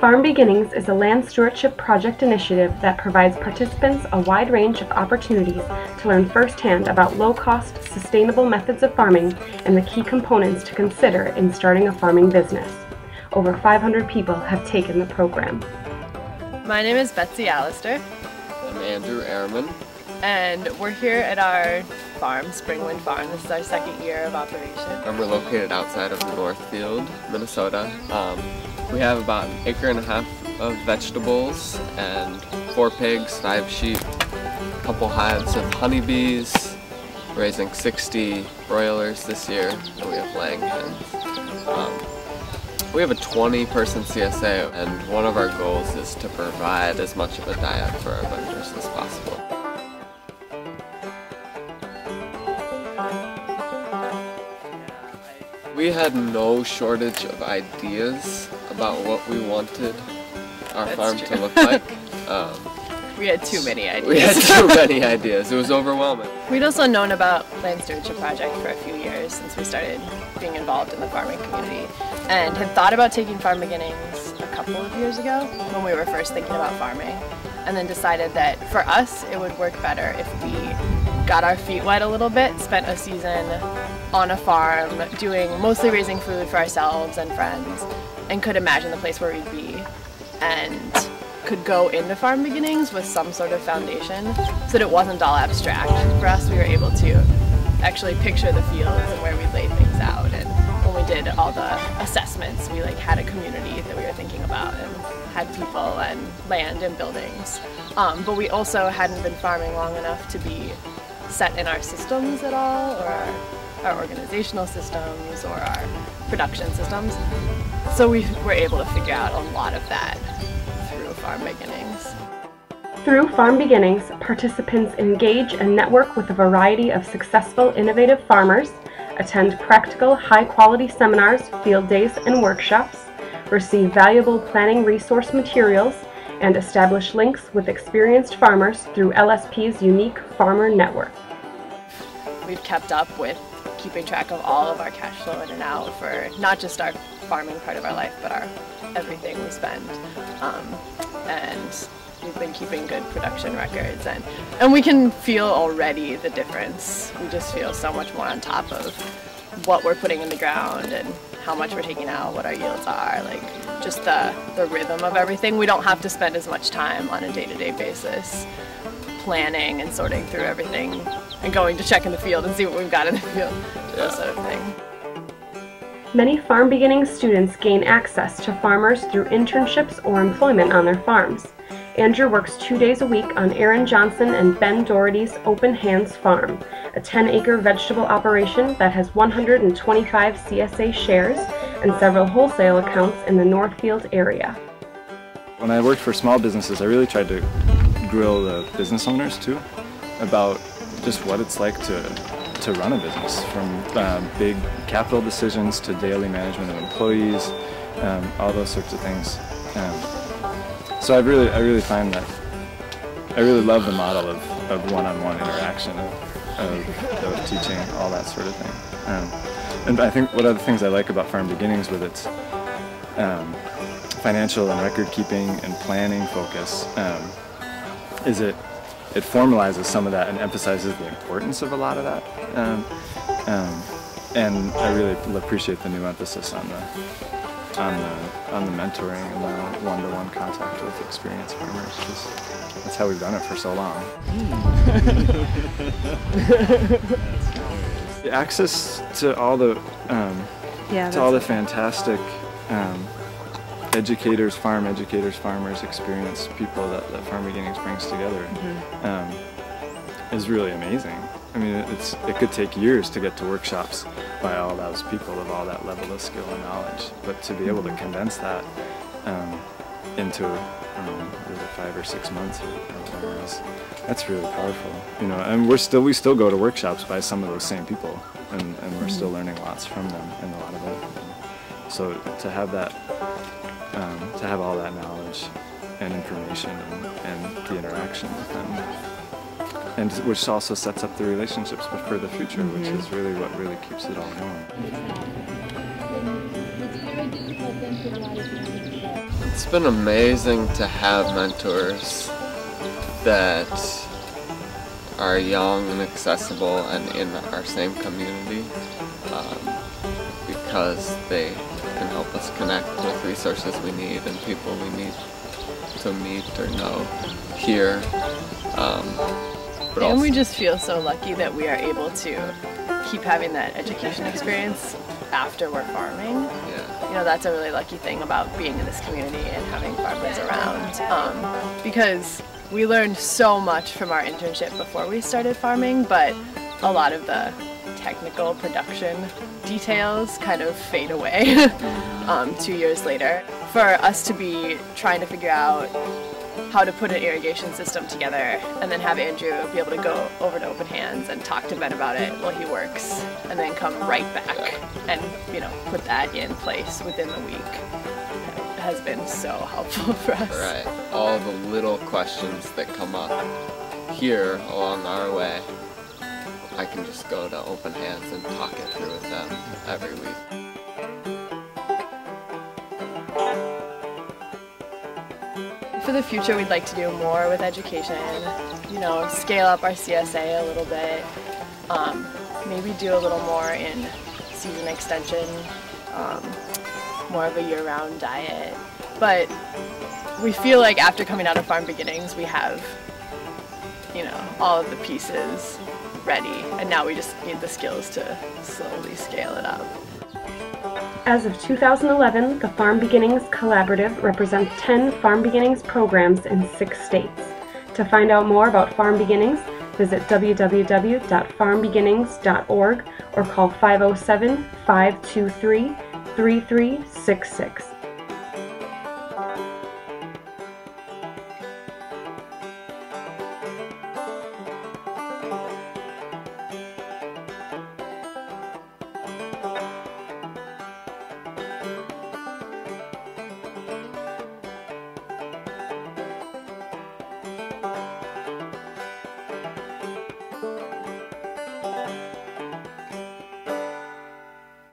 Farm Beginnings is a land stewardship project initiative that provides participants a wide range of opportunities to learn firsthand about low-cost, sustainable methods of farming and the key components to consider in starting a farming business. Over 500 people have taken the program. My name is Betsy Alistair. I'm Andrew Ehrman. And we're here at our farm, Springwind Farm. This is our second year of operation. And we're located outside of Northfield, Minnesota. We have about 1.5 acres of vegetables and 4 pigs, 5 sheep, a couple hives of honeybees, raising 60 broilers this year, and we have laying hens. We have a 20-person CSA, and one of our goals is to provide as much of a diet for our vendors as possible. We had no shortage of ideas about what we wanted our farm to look like. We had too many ideas. We had too many ideas. It was overwhelming. We'd also known about Land Stewardship Project for a few years since we started being involved in the farming community, and had thought about taking Farm Beginnings a couple of years ago when we were first thinking about farming, and then decided that for us it would work better if we got our feet wet a little bit, spent a season on a farm mostly raising food for ourselves and friends, and could imagine the place where we'd be, and could go into Farm Beginnings with some sort of foundation so that it wasn't all abstract. For us, we were able to actually picture the fields and where we laid things out, and when we did all the assessments, we had a community that we were thinking about and had people and land and buildings. But we also hadn't been farming long enough to be set in our systems at all, or our organizational systems, or our production systems. So we were able to figure out a lot of that through Farm Beginnings. Through Farm Beginnings, participants engage and network with a variety of successful, innovative farmers, attend practical, high-quality seminars, field days, and workshops, receive valuable planning resource materials, and establish links with experienced farmers through LSP's unique farmer network. We've kept up with keeping track of all of our cash flow in and out for not just our farming part of our life, but our everything we spend. And we've been keeping good production records, and we can feel already the difference. We just feel so much more on top of what we're putting in the ground and how much we're taking out, what our yields are, just the rhythm of everything. We don't have to spend as much time on a day-to-day basis planning and sorting through everything and going to check in the field and see what we've got in the field, that sort of thing. Many Farm Beginnings students gain access to farmers through internships or employment on their farms. Andrew works 2 days a week on Aaron Johnson and Ben Doherty's Open Hands Farm, a 10-acre vegetable operation that has 125 CSA shares and several wholesale accounts in the Northfield area. When I worked for small businesses, I really tried to grill the business owners too about just what it's like to run a business, from big capital decisions to daily management of employees, all those sorts of things. So I really find that I really love the model of one-on-one interaction, of teaching, all that sort of thing. And I think one of the things I like about Farm Beginnings with its financial and record keeping and planning focus is it formalizes some of that and emphasizes the importance of a lot of that. And I really appreciate the new emphasis on the mentoring and the one-to-one contact with experienced farmers, because that's how we've done it for so long. The access to all the fantastic educators, farmers, experienced people that Farm Beginnings brings together is really amazing. I mean, it could take years to get to workshops by all those people of all that level of skill and knowledge, but to be able to condense that into 5 or 6 months or whatever, that's really powerful. And we still go to workshops by some of those same people, and we're still learning lots from them and a lot of it. So to have that, to have all that knowledge and information and the interaction with them, and which also sets up the relationships for the future, which is really what really keeps it all going. It's been amazing to have mentors that are young and accessible and in our same community, because they can help us connect with resources we need and people we need to meet or know here. And we just feel so lucky that we are able to keep having that education experience after we're farming. Yeah. You know, that's a really lucky thing about being in this community and having farmers around, because we learned so much from our internship before we started farming, but a lot of the technical production details kind of fade away 2 years later. For us to be trying to figure out how to put an irrigation system together and then have Andrew be able to go over to Open Hands and talk to Ben about it while he works, and then come right back and, you know, put that in place within the week has been so helpful for us. Right. All the little questions that come up here along our way, I can just go to Open Hands and talk it through with them every week. For the future, we'd like to do more with education, you know, scale up our CSA a little bit, maybe do a little more in season extension, more of a year-round diet. But we feel like after coming out of Farm Beginnings, we have, you know, all of the pieces ready, and now we just need the skills to slowly scale it up. As of 2011, the Farm Beginnings Collaborative represents 10 Farm Beginnings programs in 6 states. To find out more about Farm Beginnings, visit www.farmbeginnings.org or call 507-523-3366.